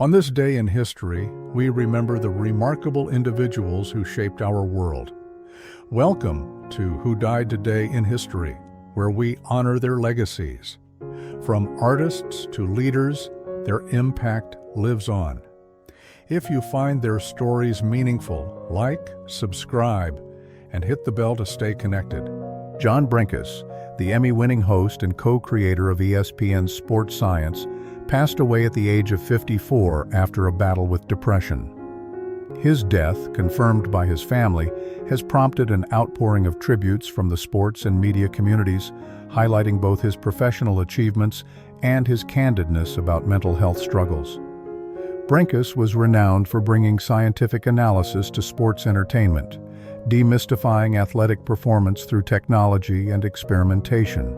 On this day in history, we remember the remarkable individuals who shaped our world. Welcome to Who Died Today in History, where we honor their legacies. From artists to leaders, their impact lives on. If you find their stories meaningful, like, subscribe, and hit the bell to stay connected. Brinkus, the Emmy-winning host and co-creator of ESPN's Sports Science, passed away at the age of 54 after a battle with depression. His death, confirmed by his family, has prompted an outpouring of tributes from the sports and media communities, highlighting both his professional achievements and his candidness about mental health struggles. Brinkus was renowned for bringing scientific analysis to sports entertainment, demystifying athletic performance through technology and experimentation.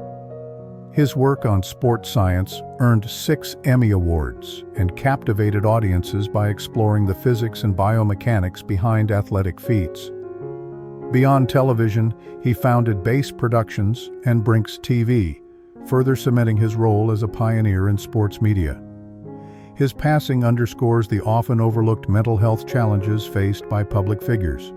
His work on sports science earned 6 Emmy Awards and captivated audiences by exploring the physics and biomechanics behind athletic feats. Beyond television, he founded Base Productions and Brinkus TV, further cementing his role as a pioneer in sports media. His passing underscores the often overlooked mental health challenges faced by public figures.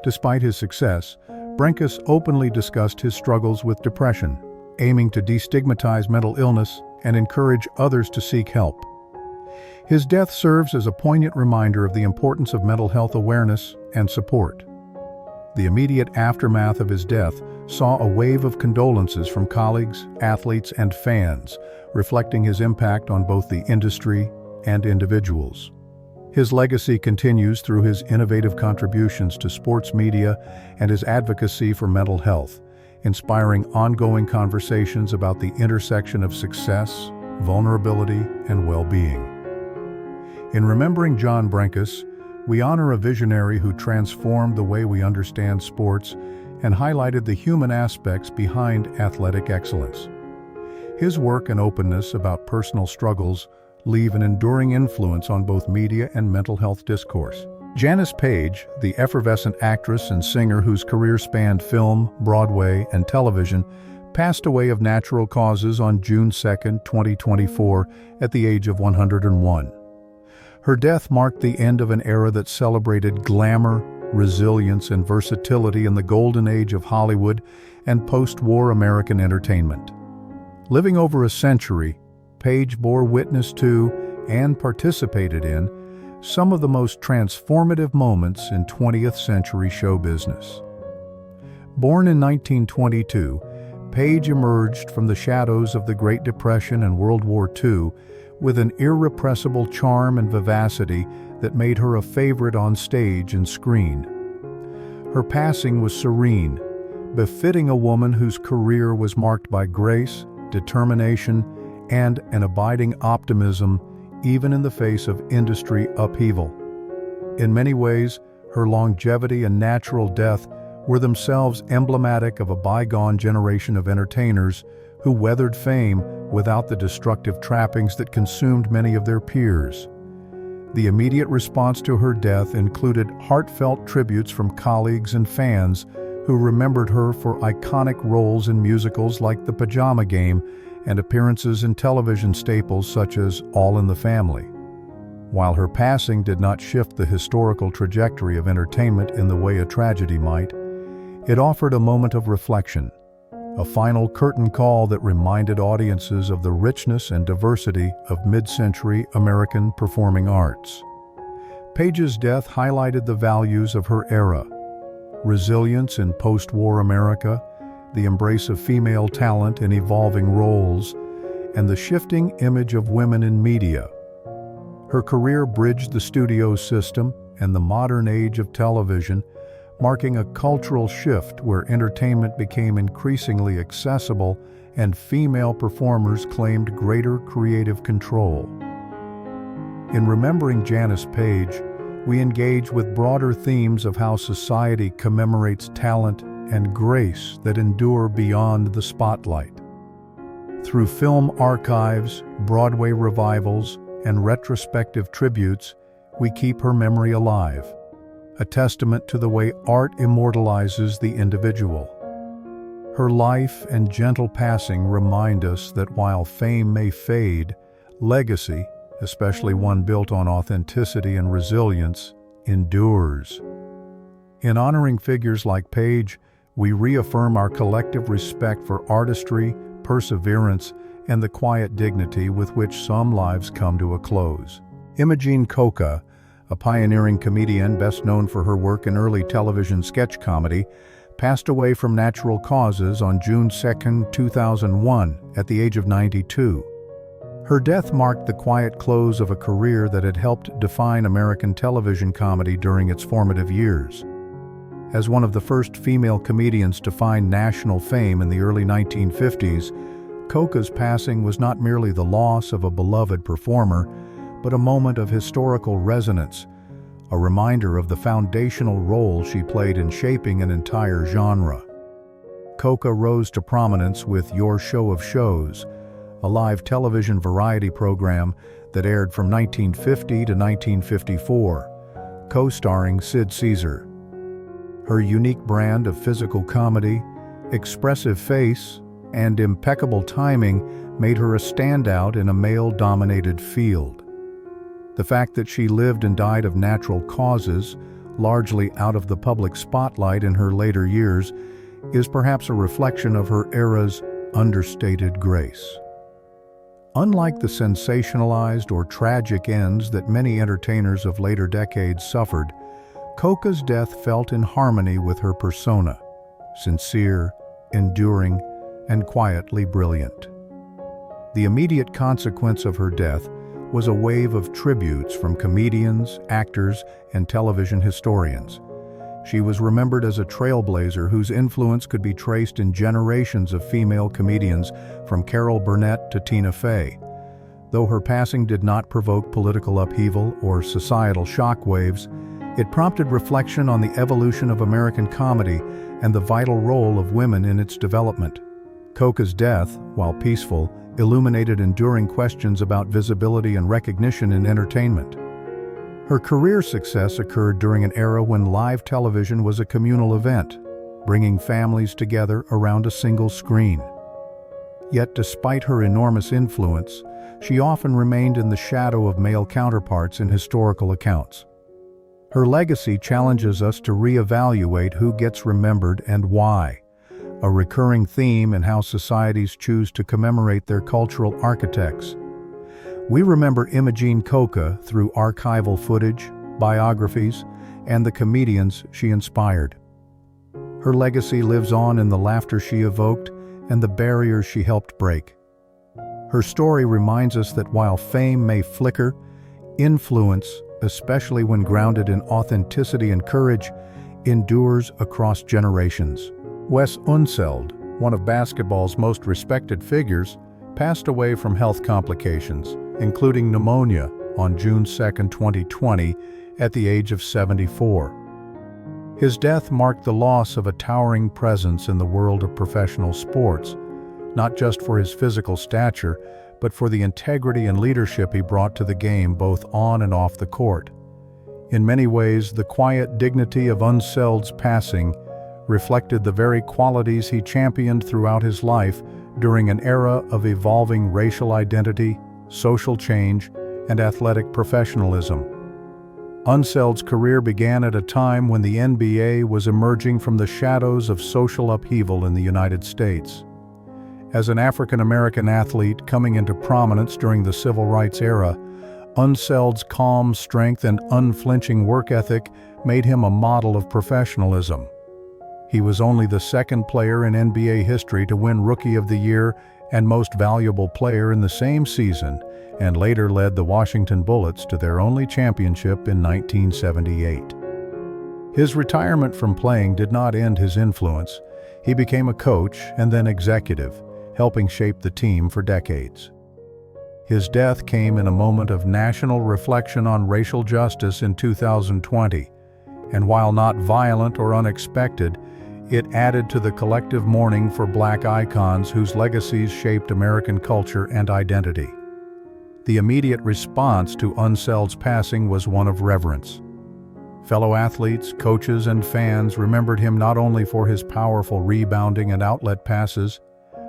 Despite his success, Brenkus openly discussed his struggles with depression, aiming to destigmatize mental illness and encourage others to seek help. His death serves as a poignant reminder of the importance of mental health awareness and support. The immediate aftermath of his death saw a wave of condolences from colleagues, athletes, and fans, reflecting his impact on both the industry and individuals. His legacy continues through his innovative contributions to sports media and his advocacy for mental health, inspiring ongoing conversations about the intersection of success, vulnerability, and well-being. In remembering Brinkus, we honor a visionary who transformed the way we understand sports and highlighted the human aspects behind athletic excellence. His work and openness about personal struggles leave an enduring influence on both media and mental health discourse. Janice Paige, the effervescent actress and singer whose career spanned film, Broadway, and television, passed away of natural causes on June 2, 2024, at the age of 101. Her death marked the end of an era that celebrated glamour, resilience, and versatility in the golden age of Hollywood and post-war American entertainment. Living over a century, Paige bore witness to and participated in some of the most transformative moments in 20th century show business. Born in 1922, Paige emerged from the shadows of the Great Depression and World War II with an irrepressible charm and vivacity that made her a favorite on stage and screen. Her passing was serene, befitting a woman whose career was marked by grace, determination, and an abiding optimism even in the face of industry upheaval. In many ways, her longevity and natural death were themselves emblematic of a bygone generation of entertainers who weathered fame without the destructive trappings that consumed many of their peers. The immediate response to her death included heartfelt tributes from colleagues and fans who remembered her for iconic roles in musicals like The Pajama Game and appearances in television staples such as All in the Family. While her passing did not shift the historical trajectory of entertainment in the way a tragedy might, it offered a moment of reflection, a final curtain call that reminded audiences of the richness and diversity of mid-century American performing arts. Paige's death highlighted the values of her era: resilience in post-war America, the embrace of female talent in evolving roles, and the shifting image of women in media. Her career bridged the studio system and the modern age of television, marking a cultural shift where entertainment became increasingly accessible and female performers claimed greater creative control. In remembering Janice Paige, we engage with broader themes of how society commemorates talent and grace that endure beyond the spotlight. Through film archives, Broadway revivals, and retrospective tributes, we keep her memory alive, a testament to the way art immortalizes the individual. Her life and gentle passing remind us that while fame may fade, legacy, especially one built on authenticity and resilience, endures. In honoring figures like Paige, we reaffirm our collective respect for artistry, perseverance, and the quiet dignity with which some lives come to a close. Imogene Coca, a pioneering comedian best known for her work in early television sketch comedy, passed away from natural causes on June 2, 2001, at the age of 92. Her death marked the quiet close of a career that had helped define American television comedy during its formative years. As one of the first female comedians to find national fame in the early 1950s, Coca's passing was not merely the loss of a beloved performer, but a moment of historical resonance, a reminder of the foundational role she played in shaping an entire genre. Coca rose to prominence with Your Show of Shows, a live television variety program that aired from 1950 to 1954, co-starring Sid Caesar. Her unique brand of physical comedy, expressive face, and impeccable timing made her a standout in a male-dominated field. The fact that she lived and died of natural causes, largely out of the public spotlight in her later years, is perhaps a reflection of her era's understated grace. Unlike the sensationalized or tragic ends that many entertainers of later decades suffered, Coca's death felt in harmony with her persona, sincere, enduring, and quietly brilliant. The immediate consequence of her death was a wave of tributes from comedians, actors, and television historians. She was remembered as a trailblazer whose influence could be traced in generations of female comedians, from Carol Burnett to Tina Fey. Though her passing did not provoke political upheaval or societal shockwaves, it prompted reflection on the evolution of American comedy and the vital role of women in its development. Coca's death, while peaceful, illuminated enduring questions about visibility and recognition in entertainment. Her career success occurred during an era when live television was a communal event, bringing families together around a single screen. Yet despite her enormous influence, she often remained in the shadow of male counterparts in historical accounts. Her legacy challenges us to reevaluate who gets remembered and why, a recurring theme in how societies choose to commemorate their cultural architects. We remember Imogene Coca through archival footage, biographies, and the comedians she inspired. Her legacy lives on in the laughter she evoked and the barriers she helped break. Her story reminds us that while fame may flicker, influence, especially when grounded in authenticity and courage, endures across generations. Wes Unseld, one of basketball's most respected figures, passed away from health complications, including pneumonia, on June 2, 2020, at the age of 74. His death marked the loss of a towering presence in the world of professional sports, not just for his physical stature, but for the integrity and leadership he brought to the game both on and off the court. In many ways, the quiet dignity of Unseld's passing reflected the very qualities he championed throughout his life during an era of evolving racial identity, social change, and athletic professionalism. Unseld's career began at a time when the NBA was emerging from the shadows of social upheaval in the United States. As an African-American athlete coming into prominence during the Civil Rights era, Unseld's calm strength and unflinching work ethic made him a model of professionalism. He was only the second player in NBA history to win Rookie of the Year and Most Valuable Player in the same season, and later led the Washington Bullets to their only championship in 1978. His retirement from playing did not end his influence. He became a coach and then executive, helping shape the team for decades. His death came in a moment of national reflection on racial justice in 2020, and while not violent or unexpected, it added to the collective mourning for Black icons whose legacies shaped American culture and identity. The immediate response to Unseld's passing was one of reverence. Fellow athletes, coaches, and fans remembered him not only for his powerful rebounding and outlet passes,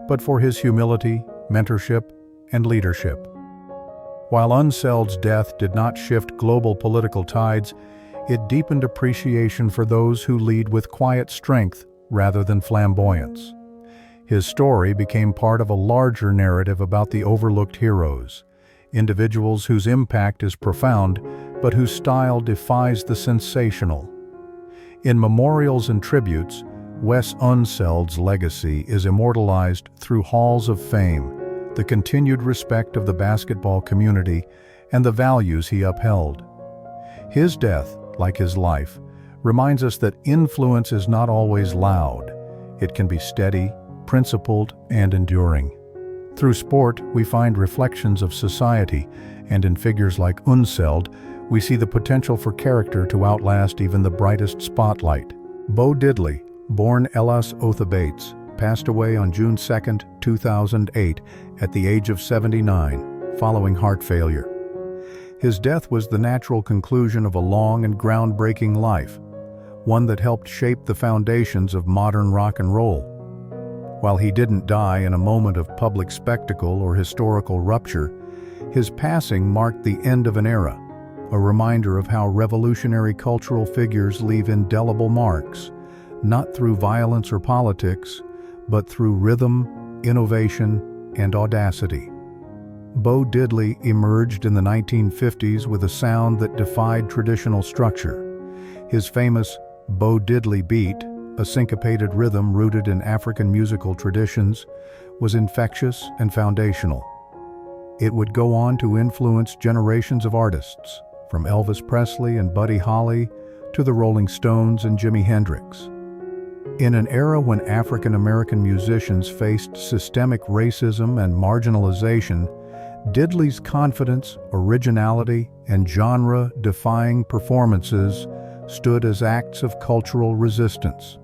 but for his humility, mentorship, and leadership. While Unseld's death did not shift global political tides, it deepened appreciation for those who lead with quiet strength rather than flamboyance. His story became part of a larger narrative about the overlooked heroes, individuals whose impact is profound, but whose style defies the sensational. In memorials and tributes, Wes Unseld's legacy is immortalized through halls of fame, the continued respect of the basketball community, and the values he upheld. His death, like his life, reminds us that influence is not always loud. It can be steady, principled, and enduring. Through sport, we find reflections of society, and in figures like Unseld, we see the potential for character to outlast even the brightest spotlight. Bo Diddley, born Elas Othabates, passed away on June 2, 2008, at the age of 79, following heart failure. His death was the natural conclusion of a long and groundbreaking life, one that helped shape the foundations of modern rock and roll. While he didn't die in a moment of public spectacle or historical rupture, his passing marked the end of an era, a reminder of how revolutionary cultural figures leave indelible marks, not through violence or politics, but through rhythm, innovation, and audacity. Bo Diddley emerged in the 1950s with a sound that defied traditional structure. His famous Bo Diddley beat, a syncopated rhythm rooted in African musical traditions, was infectious and foundational. It would go on to influence generations of artists, from Elvis Presley and Buddy Holly to the Rolling Stones and Jimi Hendrix. In an era when African American musicians faced systemic racism and marginalization, Diddley's confidence, originality, and genre-defying performances stood as acts of cultural resistance.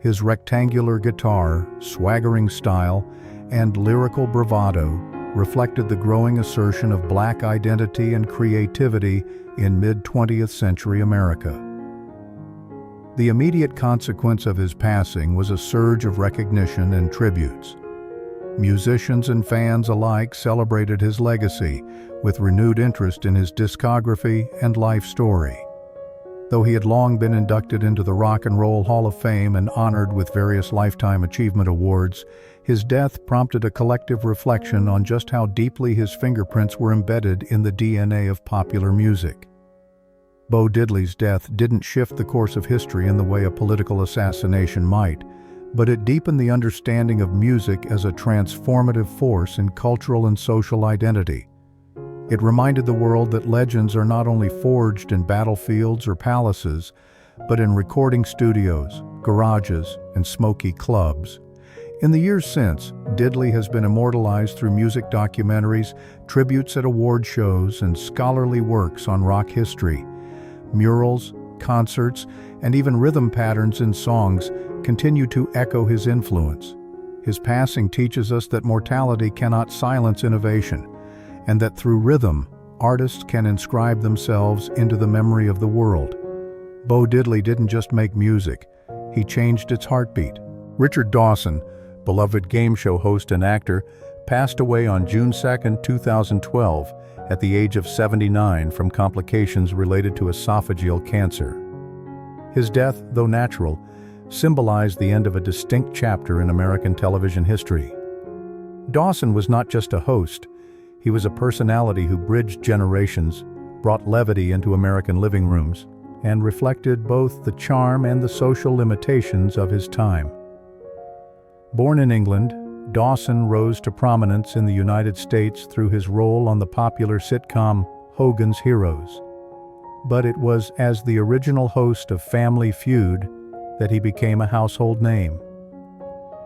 His rectangular guitar, swaggering style, and lyrical bravado reflected the growing assertion of Black identity and creativity in mid-20th century America. The immediate consequence of his passing was a surge of recognition and tributes. Musicians and fans alike celebrated his legacy with renewed interest in his discography and life story. Though he had long been inducted into the Rock and Roll Hall of Fame and honored with various Lifetime Achievement Awards, his death prompted a collective reflection on just how deeply his fingerprints were embedded in the DNA of popular music. Bo Diddley's death didn't shift the course of history in the way a political assassination might, but it deepened the understanding of music as a transformative force in cultural and social identity. It reminded the world that legends are not only forged in battlefields or palaces, but in recording studios, garages, and smoky clubs. In the years since, Diddley has been immortalized through music documentaries, tributes at award shows, and scholarly works on rock history. Murals, concerts, and even rhythm patterns in songs continue to echo his influence. His passing teaches us that mortality cannot silence innovation, and that through rhythm, artists can inscribe themselves into the memory of the world. Bo Diddley didn't just make music, he changed its heartbeat. Richard Dawson, beloved game show host and actor, passed away on June 2, 2012, at the age of 79 from complications related to esophageal cancer. His death, though natural, symbolized the end of a distinct chapter in American television history. Dawson was not just a host, he was a personality who bridged generations, brought levity into American living rooms, and reflected both the charm and the social limitations of his time. Born in England, Dawson rose to prominence in the United States through his role on the popular sitcom Hogan's Heroes. But it was as the original host of Family Feud that he became a household name.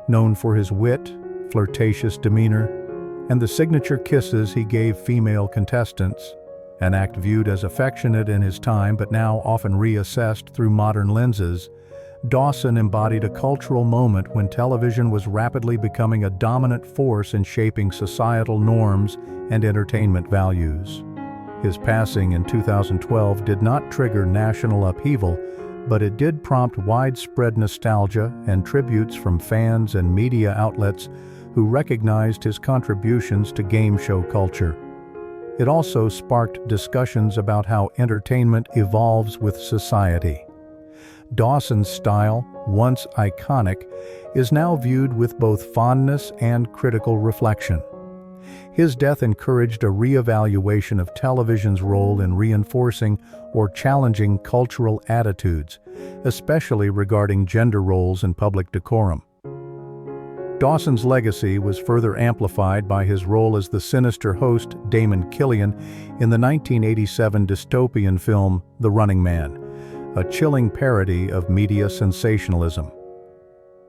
Known for his wit, flirtatious demeanor, and the signature kisses he gave female contestants, an act viewed as affectionate in his time but now often reassessed through modern lenses, Dawson embodied a cultural moment when television was rapidly becoming a dominant force in shaping societal norms and entertainment values. His passing in 2012 did not trigger national upheaval, but it did prompt widespread nostalgia and tributes from fans and media outlets who recognized his contributions to game show culture. it also sparked discussions about how entertainment evolves with society. Dawson's style, once iconic, is now viewed with both fondness and critical reflection. His death encouraged a re-evaluation of television's role in reinforcing or challenging cultural attitudes, especially regarding gender roles and public decorum. Dawson's legacy was further amplified by his role as the sinister host Damon Killian in the 1987 dystopian film The Running Man, a chilling parody of media sensationalism.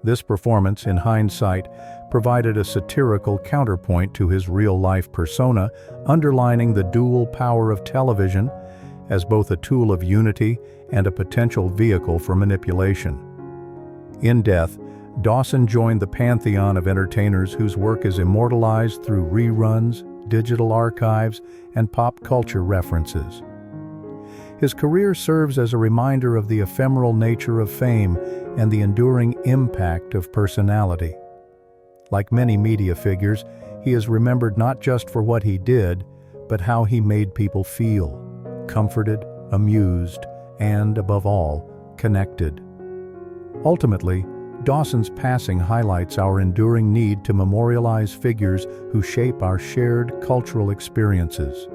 This performance, in hindsight, provided a satirical counterpoint to his real-life persona, underlining the dual power of television as both a tool of unity and a potential vehicle for manipulation. In death, Dawson joined the pantheon of entertainers whose work is immortalized through reruns, digital archives, and pop culture references. His career serves as a reminder of the ephemeral nature of fame and the enduring impact of personality. Like many media figures, he is remembered not just for what he did, but how he made people feel, comforted, amused, and, above all, connected. Ultimately, Dawson's passing highlights our enduring need to memorialize figures who shape our shared cultural experiences.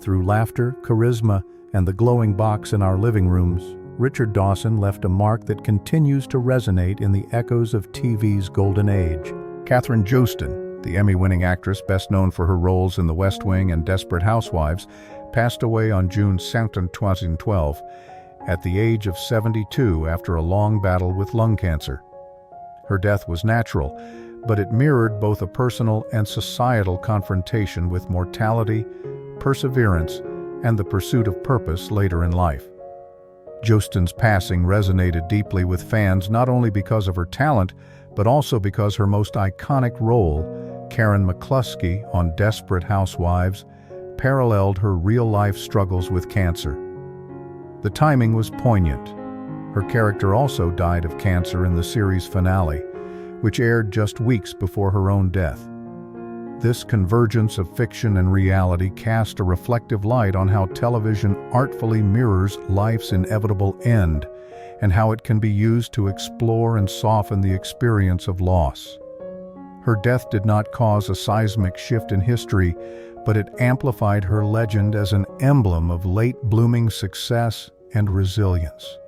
Through laughter, charisma, and the glowing box in our living rooms, Richard Dawson left a mark that continues to resonate in the echoes of TV's golden age. Kathryn Joosten, the Emmy-winning actress best known for her roles in The West Wing and Desperate Housewives, passed away on June 2, 2012, at the age of 72 after a long battle with lung cancer. Her death was natural, but it mirrored both a personal and societal confrontation with mortality, perseverance, and the pursuit of purpose later in life. Joosten's passing resonated deeply with fans not only because of her talent, but also because her most iconic role, Karen McCluskey on Desperate Housewives, paralleled her real-life struggles with cancer. The timing was poignant. Her character also died of cancer in the series finale, which aired just weeks before her own death. This convergence of fiction and reality cast a reflective light on how television artfully mirrors life's inevitable end, and how it can be used to explore and soften the experience of loss. Her death did not cause a seismic shift in history, but it amplified her legend as an emblem of late-blooming success and resilience.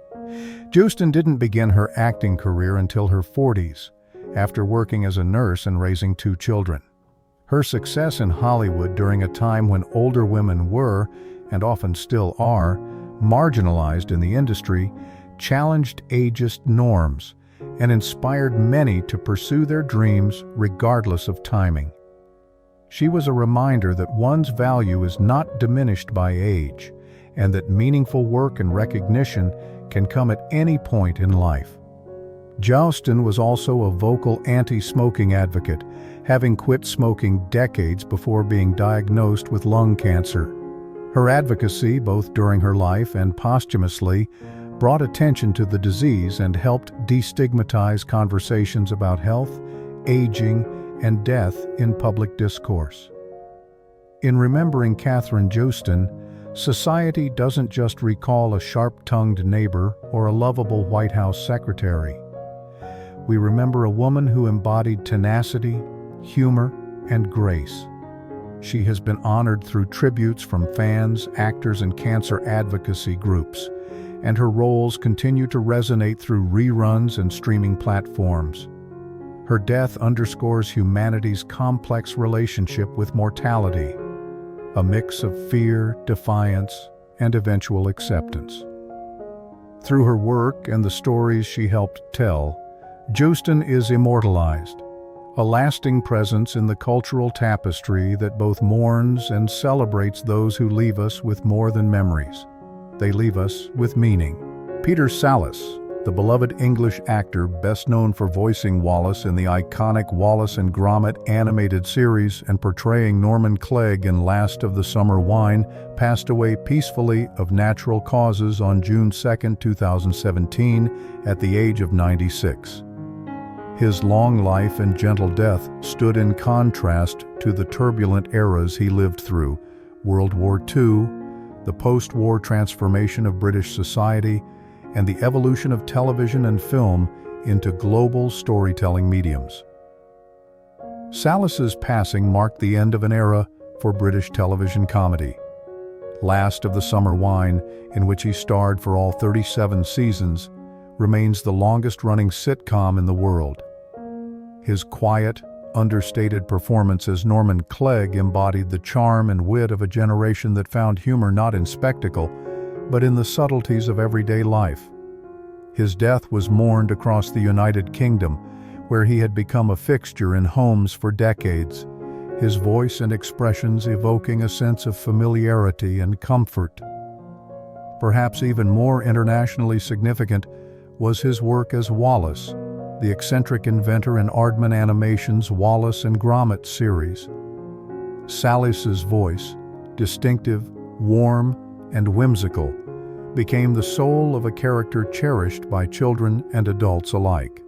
Joosten didn't begin her acting career until her 40s, after working as a nurse and raising 2 children. Her success in Hollywood during a time when older women were, and often still are, marginalized in the industry, challenged ageist norms and inspired many to pursue their dreams regardless of timing. She was a reminder that one's value is not diminished by age, and that meaningful work and recognition can come at any point in life. Joosten was also a vocal anti-smoking advocate, having quit smoking decades before being diagnosed with lung cancer. Her advocacy, both during her life and posthumously, brought attention to the disease and helped destigmatize conversations about health, aging, and death in public discourse. In remembering Kathryn Joosten, society doesn't just recall a sharp-tongued neighbor or a lovable White House secretary. We remember a woman who embodied tenacity, humor, and grace. She has been honored through tributes from fans, actors, and cancer advocacy groups, and her roles continue to resonate through reruns and streaming platforms. Her death underscores humanity's complex relationship with mortality, a mix of fear, defiance, and eventual acceptance. Through her work and the stories she helped tell, Joosten is immortalized, a lasting presence in the cultural tapestry that both mourns and celebrates those who leave us with more than memories. They leave us with meaning. Peter Sallis, the beloved English actor best known for voicing Wallace in the iconic Wallace and Gromit animated series and portraying Norman Clegg in Last of the Summer Wine, passed away peacefully of natural causes on June 2, 2017, at the age of 96. His long life and gentle death stood in contrast to the turbulent eras he lived through, World War II, the post-war transformation of British society, and the evolution of television and film into global storytelling mediums. Sallis's passing marked the end of an era for British television comedy. Last of the Summer Wine, in which he starred for all 37 seasons, remains the longest-running sitcom in the world. His quiet, understated performance as Norman Clegg embodied the charm and wit of a generation that found humor not in spectacle, but in the subtleties of everyday life. His death was mourned across the United Kingdom, where he had become a fixture in homes for decades, his voice and expressions evoking a sense of familiarity and comfort. Perhaps even more internationally significant was his work as Wallace, the eccentric inventor in Aardman Animation's Wallace and Gromit series. Sallis's voice, distinctive, warm, and whimsical, became the soul of a character cherished by children and adults alike.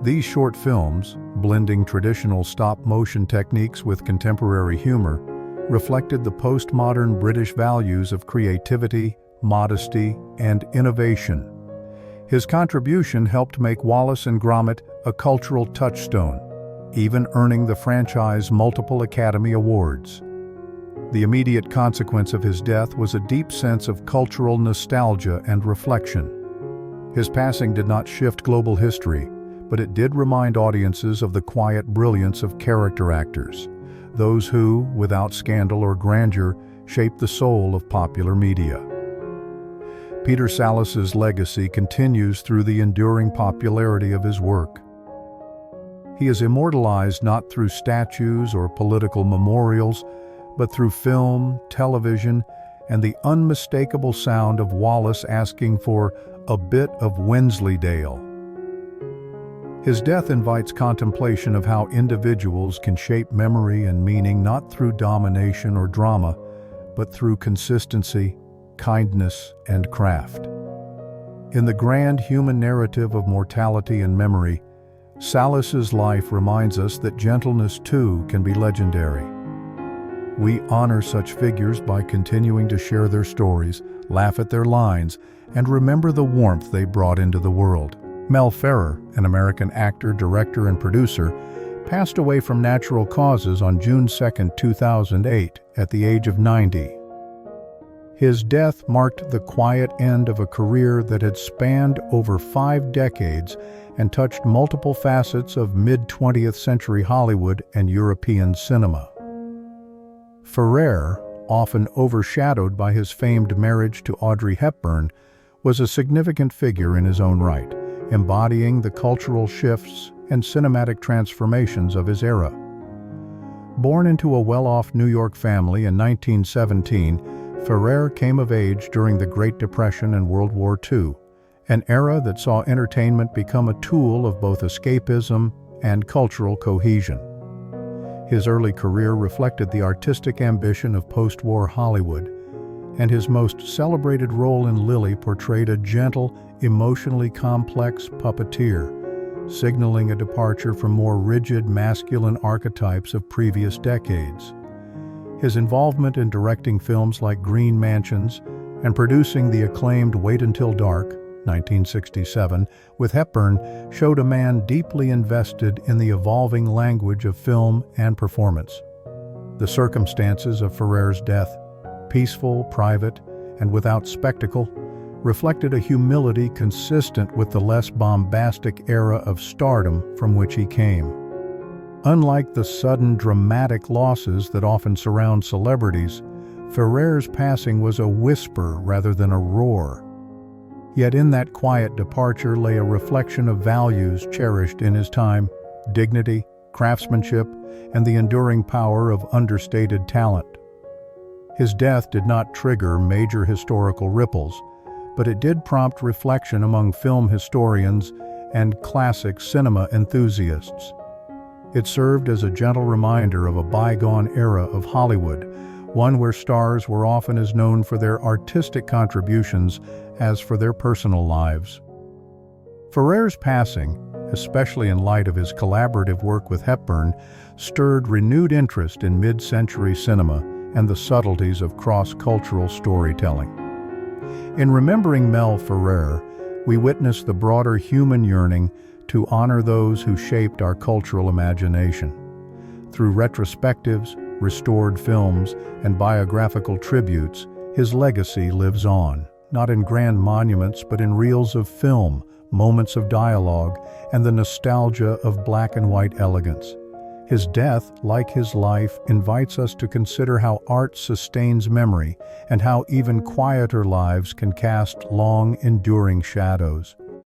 These short films, blending traditional stop-motion techniques with contemporary humor, reflected the postmodern British values of creativity, modesty, and innovation. His contribution helped make Wallace and Gromit a cultural touchstone, even earning the franchise multiple Academy Awards. The immediate consequence of his death was a deep sense of cultural nostalgia and reflection. His passing did not shift global history, but it did remind audiences of the quiet brilliance of character actors, those who, without scandal or grandeur, shaped the soul of popular media. Peter Sallis's legacy continues through the enduring popularity of his work. He is immortalized not through statues or political memorials, but through film, television, and the unmistakable sound of Wallace asking for a bit of Wensleydale. His death invites contemplation of how individuals can shape memory and meaning not through domination or drama, but through consistency, kindness, and craft. In the grand human narrative of mortality and memory, Sallis's life reminds us that gentleness too can be legendary. We honor such figures by continuing to share their stories, laugh at their lines, and remember the warmth they brought into the world. Mel Ferrer, an American actor, director, and producer, passed away from natural causes on June 2, 2008, at the age of 90. His death marked the quiet end of a career that had spanned over 5 decades and touched multiple facets of mid-20th century Hollywood and European cinema. Ferrer, often overshadowed by his famed marriage to Audrey Hepburn, was a significant figure in his own right, embodying the cultural shifts and cinematic transformations of his era. Born into a well-off New York family in 1917, Ferrer came of age during the Great Depression and World War II, an era that saw entertainment become a tool of both escapism and cultural cohesion. His early career reflected the artistic ambition of post-war Hollywood, and his most celebrated role in Lily portrayed a gentle, emotionally complex puppeteer, signaling a departure from more rigid masculine archetypes of previous decades. His involvement in directing films like Green Mansions and producing the acclaimed Wait Until Dark, 1967, with Hepburn showed a man deeply invested in the evolving language of film and performance. The circumstances of Ferrer's death, peaceful, private, and without spectacle, reflected a humility consistent with the less bombastic era of stardom from which he came. Unlike the sudden dramatic losses that often surround celebrities, Ferrer's passing was a whisper rather than a roar. Yet in that quiet departure lay a reflection of values cherished in his time: dignity, craftsmanship, and the enduring power of understated talent. His death did not trigger major historical ripples, but it did prompt reflection among film historians and classic cinema enthusiasts. It served as a gentle reminder of a bygone era of Hollywood, one where stars were often as known for their artistic contributions as for their personal lives. Ferrer's passing, especially in light of his collaborative work with Hepburn, stirred renewed interest in mid-century cinema and the subtleties of cross-cultural storytelling. In remembering Mel Ferrer, we witness the broader human yearning to honor those who shaped our cultural imagination. Through retrospectives, restored films, and biographical tributes, his legacy lives on, not in grand monuments but in reels of film, moments of dialogue, and the nostalgia of black and white elegance. His death, like his life, invites us to consider how art sustains memory and how even quieter lives can cast long, enduring shadows.